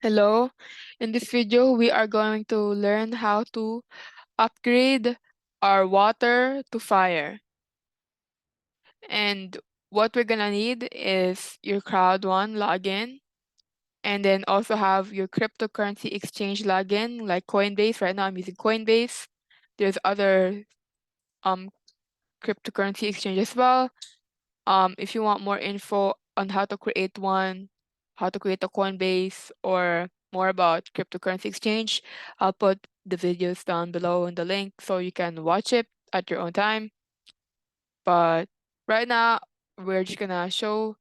Hello. In this video, we are going to learn how to upgrade our water to fire. And what we're gonna need is your Crowd1 login, and then also have your cryptocurrency exchange login, like Coinbase. Right now, I'm using Coinbase. There's other um cryptocurrency exchange as well. If you want more info on how to create one, how to create a Coinbase, or more about cryptocurrency exchange, I'll put the videos down below in the link so you can watch it at your own time. But right now, we're just gonna show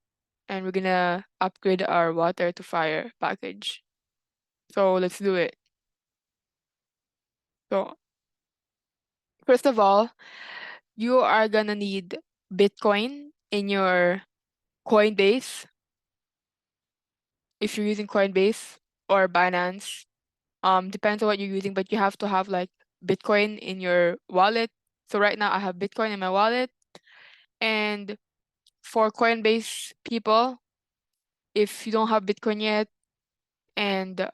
and we're gonna upgrade our water to fire package. So let's do it. So first of all, you are gonna need Bitcoin in your Coinbase if you're using Coinbase or Binance. Depends on what you're using, but you have to have like Bitcoin in your wallet. So right now I have Bitcoin in my wallet. And for Coinbase people, if you don't have Bitcoin yet and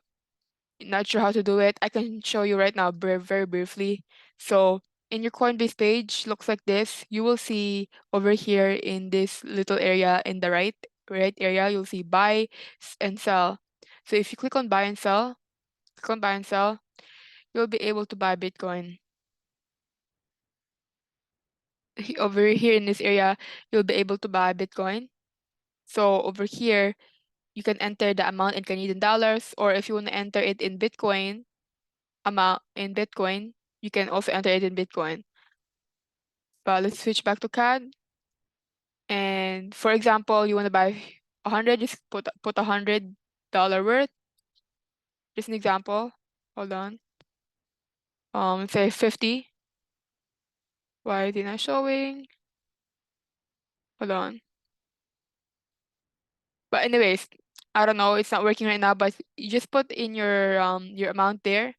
not sure how to do it, I can show you right now very briefly. So in your Coinbase page, looks like this. You will see over here in this little area in the right area, you'll see buy and sell. So if you click on buy and sell, you'll be able to buy Bitcoin. Over here in this area, you'll be able to buy Bitcoin. So over here, you can enter the amount in Canadian dollars, or if you want to enter it in Bitcoin, you can also enter it in Bitcoin. But let's switch back to CAD. And for example, you want to buy 100, just put $100 worth. Just an example. Hold on. Say 50. Why is it not showing? Hold on. But anyways, I don't know, it's not working right now, but you just put in your amount there,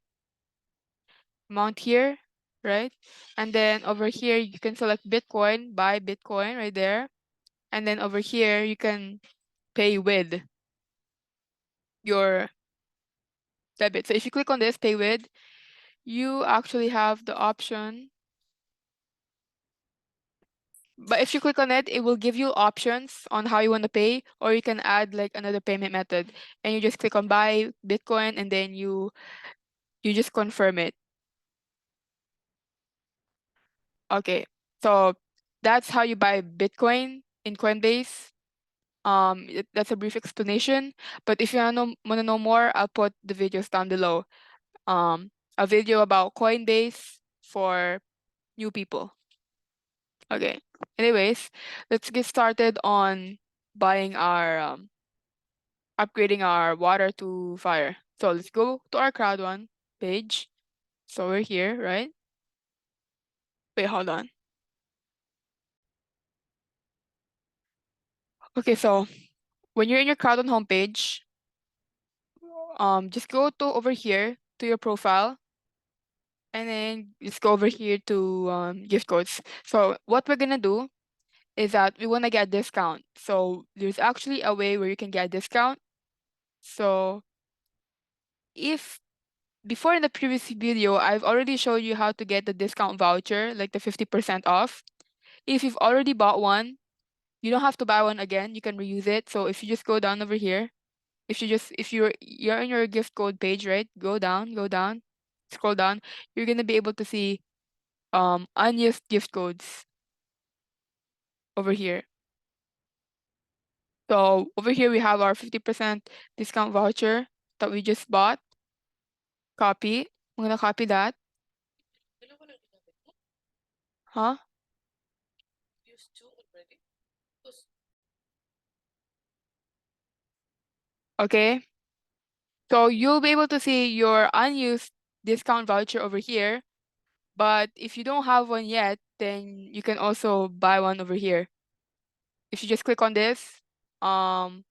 amount here, right? And then over here you can select Bitcoin, buy Bitcoin right there. And then over here you can pay with your debit. So if you click on this, pay with, you actually have the option. But if you click on it, it will give you options on how you want to pay, or you can add like another payment method. And you just click on buy Bitcoin and then you just confirm it. Okay, so that's how you buy Bitcoin in Coinbase. That's a brief explanation. But if you wanna know more, I'll put the videos down below. A video about Coinbase for new people. Okay. Anyways, let's get started on buying our upgrading our water to fire. So let's go to our Crowd1 page. So we're here, right? Wait, hold on. Okay, so when you're in your Crowd1 homepage, just go to over here to your profile, and then just go over here to gift codes. So what we're gonna do is that we wanna get a discount. So there's actually a way where you can get a discount. So if before in the previous video, I've already showed you how to get the discount voucher, like the 50% off. If you've already bought one, you don't have to buy one again. You can reuse it. So if you just go down over here, if you're on your gift code page, right? Go down, scroll down. You're gonna be able to see unused gift codes over here. So over here we have our 50% discount voucher that we just bought. Copy. I'm gonna copy that. Huh? Okay. So you'll be able to see your unused discount voucher over here. But if you don't have one yet, then you can also buy one over here. If you just click on this, um,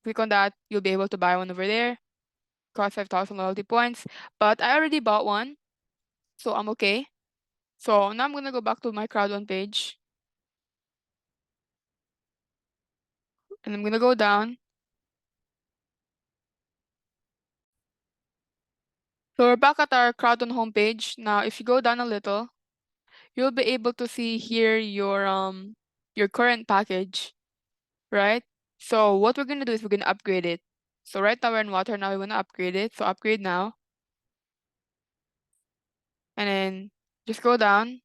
click on that, you'll be able to buy one over there. Cost 5,000 loyalty points. But I already bought one, so I'm okay. So now I'm gonna go back to my Crowd1 page. And I'm gonna go down. So we're back at our Crowd1 homepage. Now, if you go down a little, you'll be able to see here your current package, right? So what we're gonna do is we're gonna upgrade it. So right now we're in water, now we wanna upgrade it. So upgrade now. And then just go down.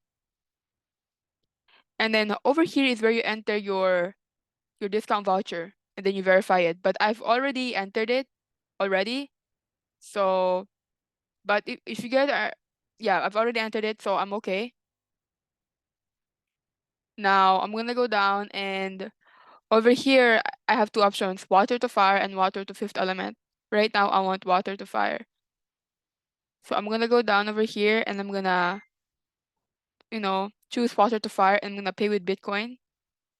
And then over here is where you enter your discount voucher and then you verify it. But I've already entered it already. So but if you get yeah, I've already entered it, so I'm okay. Now I'm gonna go down and over here I have two options, water to fire and water to fifth element. Right now I want water to fire. So I'm gonna go down over here and I'm gonna, choose water to fire and I'm gonna pay with Bitcoin.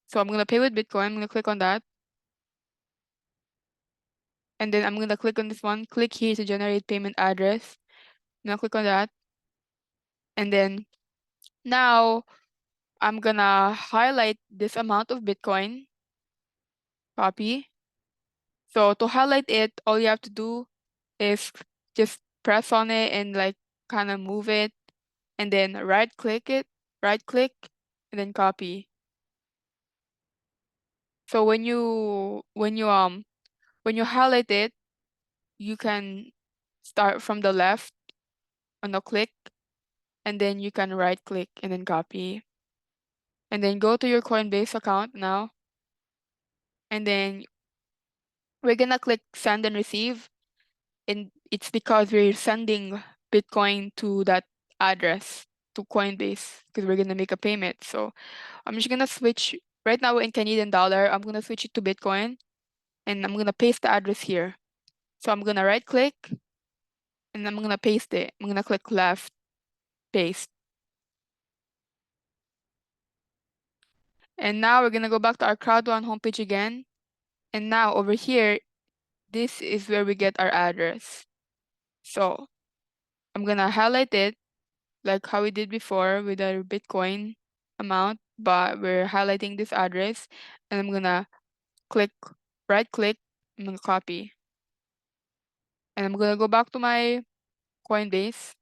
So I'm gonna pay with Bitcoin, I'm gonna click on that. And then I'm gonna click on this one, click here to generate payment address. I'm gonna click on that. And then now I'm gonna highlight this amount of Bitcoin, copy. So to highlight it, all you have to do is just press on it and like kind of move it and then right click, and then copy. So when you highlight it, you can start from the left on the click and then you can right click and then copy. And then go to your Coinbase account now. And then we're gonna click send and receive. And it's because we're sending Bitcoin to that address to Coinbase because we're gonna make a payment. So I'm just gonna switch right now in Canadian dollar. I'm gonna switch it to Bitcoin and I'm gonna paste the address here. So I'm gonna right click and I'm gonna paste it. I'm gonna click left, paste. And now we're gonna go back to our Crowd1 homepage again. And now over here, this is where we get our address. So I'm gonna highlight it like how we did before with our Bitcoin amount, but we're highlighting this address and I'm gonna click, right click, I'm gonna copy. And I'm gonna go back to my Coinbase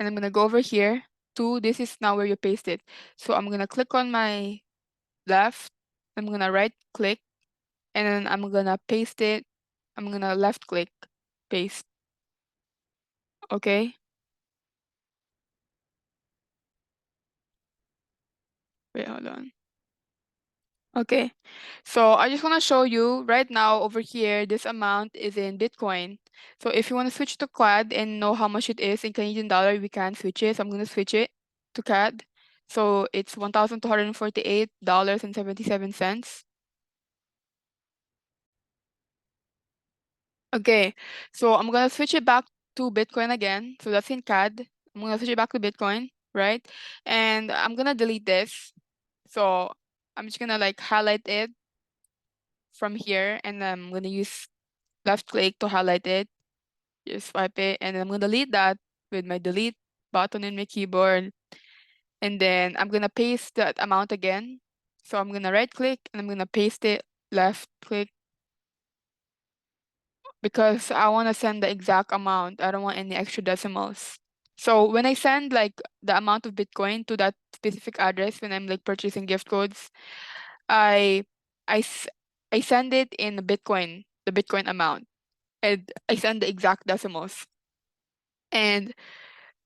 and I'm gonna go over here to, this is now where you paste it. So I'm gonna click on my left, I'm gonna right click, and then I'm gonna paste it. I'm gonna left click, paste. Okay. Wait, hold on. Okay. So I just want to show you right now over here, this amount is in Bitcoin. So if you want to switch to CAD and know how much it is in Canadian dollar, we can switch it. So I'm going to switch it to CAD. So it's $1,248.77. Okay. So I'm going to switch it back to Bitcoin again. So that's in CAD. I'm going to switch it back to Bitcoin, right? And I'm going to delete this. So I'm just going to like highlight it from here and I'm going to use left click to highlight it, just swipe it, and I'm gonna delete that with my delete button in my keyboard. And then I'm gonna paste that amount again. So I'm gonna right click and I'm gonna paste it, left click, because I wanna send the exact amount. I don't want any extra decimals. So when I send like the amount of Bitcoin to that specific address when I'm like purchasing gift codes, I I s- I send it in Bitcoin, the Bitcoin amount, and I send the exact decimals. And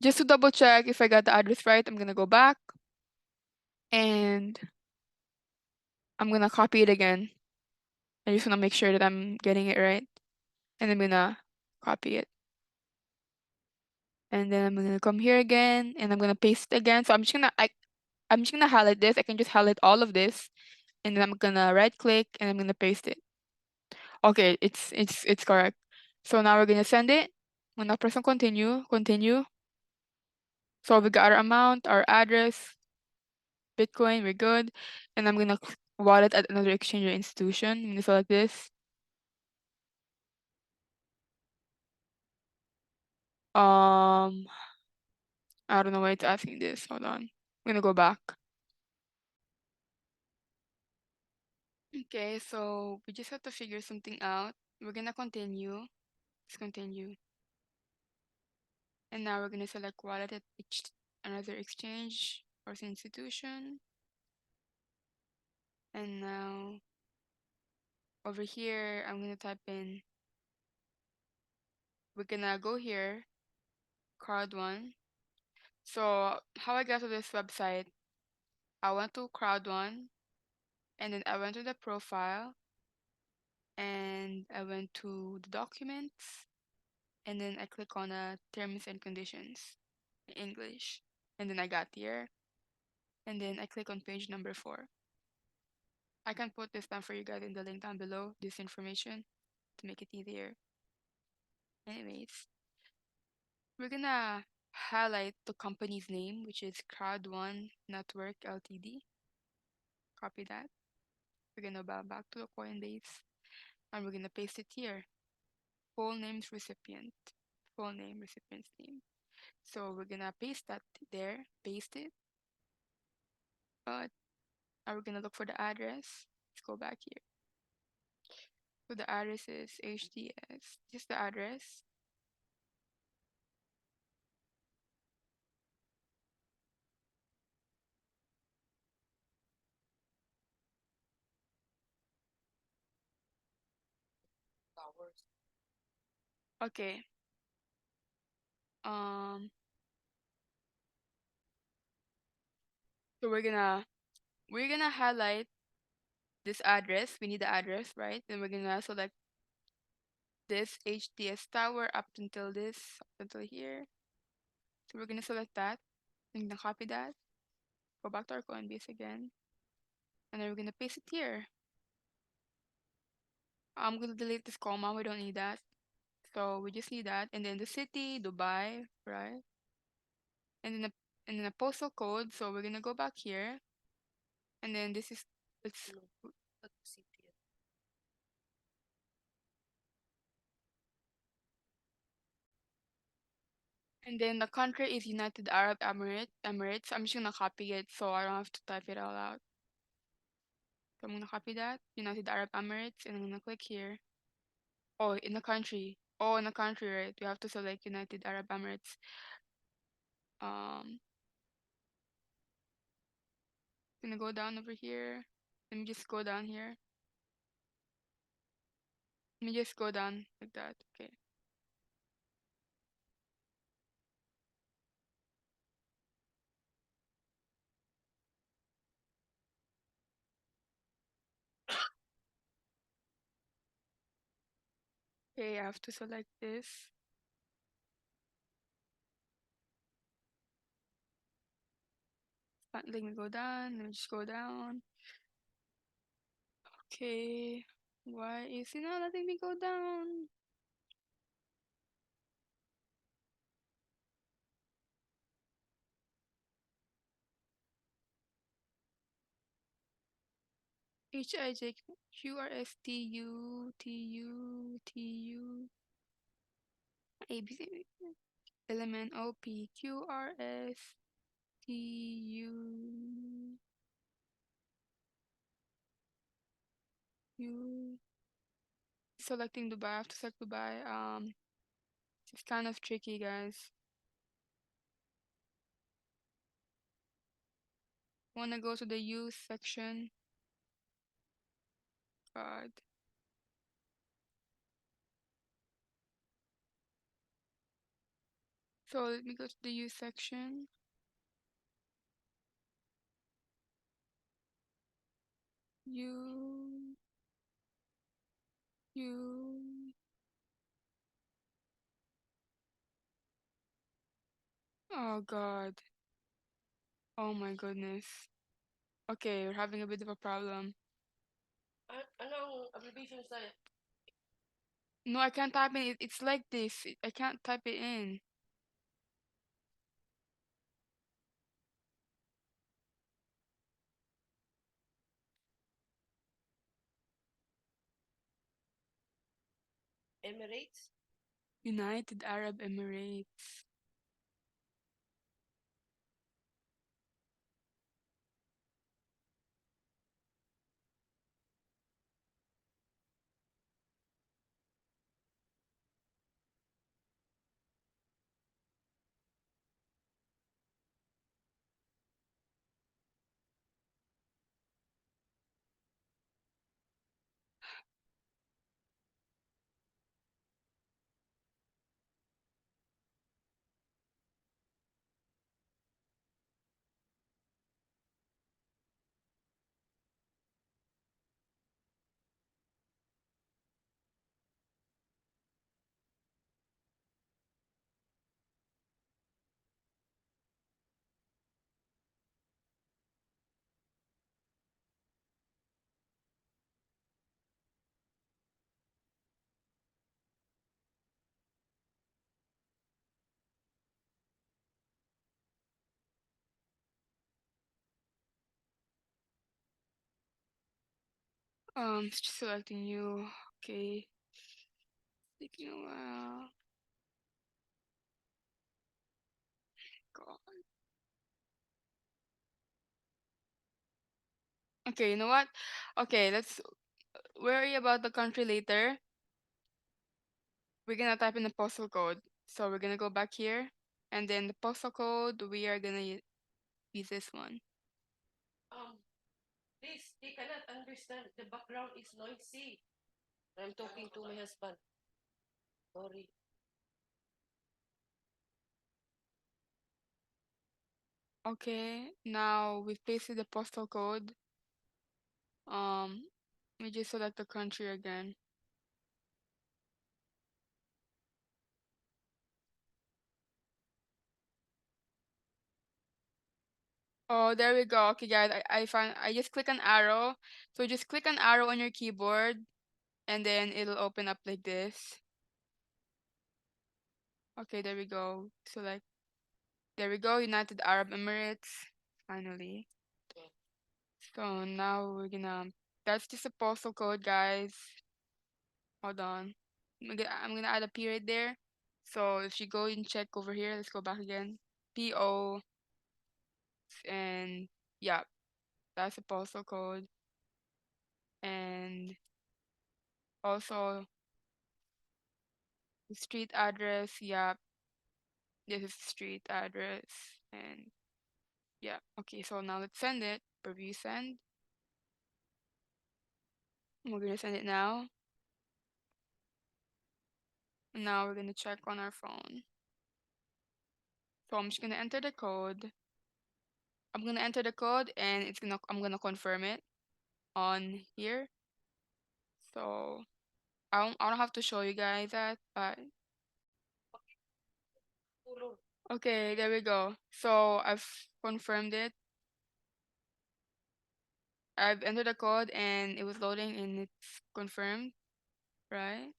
just to double check if I got the address right, I'm gonna go back and I'm gonna copy it again. I just wanna make sure that I'm getting it right. And I'm gonna copy it. And then I'm gonna come here again and I'm gonna paste it again. So I'm just gonna highlight this. I can just highlight all of this and then I'm gonna right click and I'm gonna paste it. Okay, it's correct. So now we're gonna send it. I'm gonna press on continue, continue. So we got our amount, our address, Bitcoin, we're good. And I'm gonna wallet at another exchange or institution. I'm gonna select this. Um, I don't know why it's asking this. Hold on. I'm gonna go back. Okay, so we just have to figure something out. We're gonna continue. Let's continue. And now we're gonna select wallet at another exchange or institution. And now over here, I'm gonna type in, we're gonna go here, Crowd1. So how I got to this website, I went to Crowd1, and then I went to the profile, and I went to the documents, and then I click on terms and conditions in English. And then I got here, and then I click on page number 4. I can put this down for you guys in the link down below, this information, to make it easier. Anyways, we're gonna highlight the company's name, which is Crowd1 Network Ltd. Copy that. We're gonna bow back to the Coinbase, and we're gonna paste it here. Full name's recipient. Full name, recipient's name. So we're gonna paste that there, paste it. But are we gonna look for the address? Let's go back here. So the address is HDS. This is the address. Okay. So we're gonna highlight this address. We need the address, right? Then we're gonna select this HDS tower up until this, up until here. So we're gonna select that. I'm gonna copy that. Go back to our Coinbase again. And then we're gonna paste it here. I'm gonna delete this comma. We don't need that. So we just need that. And then the city, Dubai, right? And then a postal code. So we're gonna go back here. And then this is it's and then the country is United Arab Emirates. I'm just gonna copy it so I don't have to type it all out. So I'm gonna copy that, United Arab Emirates, and I'm gonna click here. Oh, in the country. Oh, in the country, right? We have to select United Arab Emirates. Um, gonna go down over here. Let me just go down here. Let me just go down like that. Okay. Okay, I have to select this. Let me go down. Let me just go down. Okay. Why is it not letting me go down? HIJQRSTUTUTU ABC element OPQRSTUU. Selecting Dubai. I have to select Dubai. It's kind of tricky, guys. Wanna go to the use section. God. So let me go to the use section. You. Oh God. Oh my goodness. Okay, we're having a bit of a problem. Anong abbreviation sa No, I can't type in it. It's like this. I can't type it in. Emirates? United Arab Emirates. Selecting you. Okay. Taking a while. God. Okay, you know what? Okay, let's worry about the country later. We're gonna type in the postal code. So we're gonna go back here, and then the postal code, we are gonna use this one. Please, they cannot understand. The background is noisy. I'm talking to my husband. Sorry. Okay, now we've pasted the postal code. We just select the country again. Oh, there we go. Okay, guys, I just click an arrow. So just click an arrow on your keyboard, and then it'll open up like this. Okay, there we go. Select. There we go, United Arab Emirates. Finally. So now we're gonna. That's just a postal code, guys. Hold on. I'm gonna add a P right there. So if you go and check over here, let's go back again. PO, and yeah, that's a postal code. And also the street address, yeah, this is the street address. And yeah, okay, so now let's send it. Preview send. We're gonna send it now. And now we're gonna check on our phone. So I'm just gonna enter the code. I'm gonna enter the code and I'm gonna confirm it on here. So I don't have to show you guys that, but okay, there we go. So I've confirmed it. I've entered the code and it was loading and it's confirmed, right?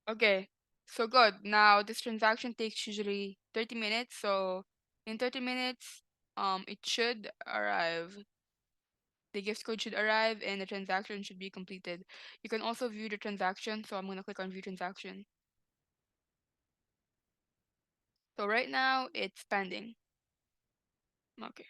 Okay, so good. Now this transaction takes usually 30 minutes. So in 30 minutes, it should arrive. The gift code should arrive and the transaction should be completed. You can also view the transaction. So I'm gonna click on view transaction. So right now it's pending. Okay.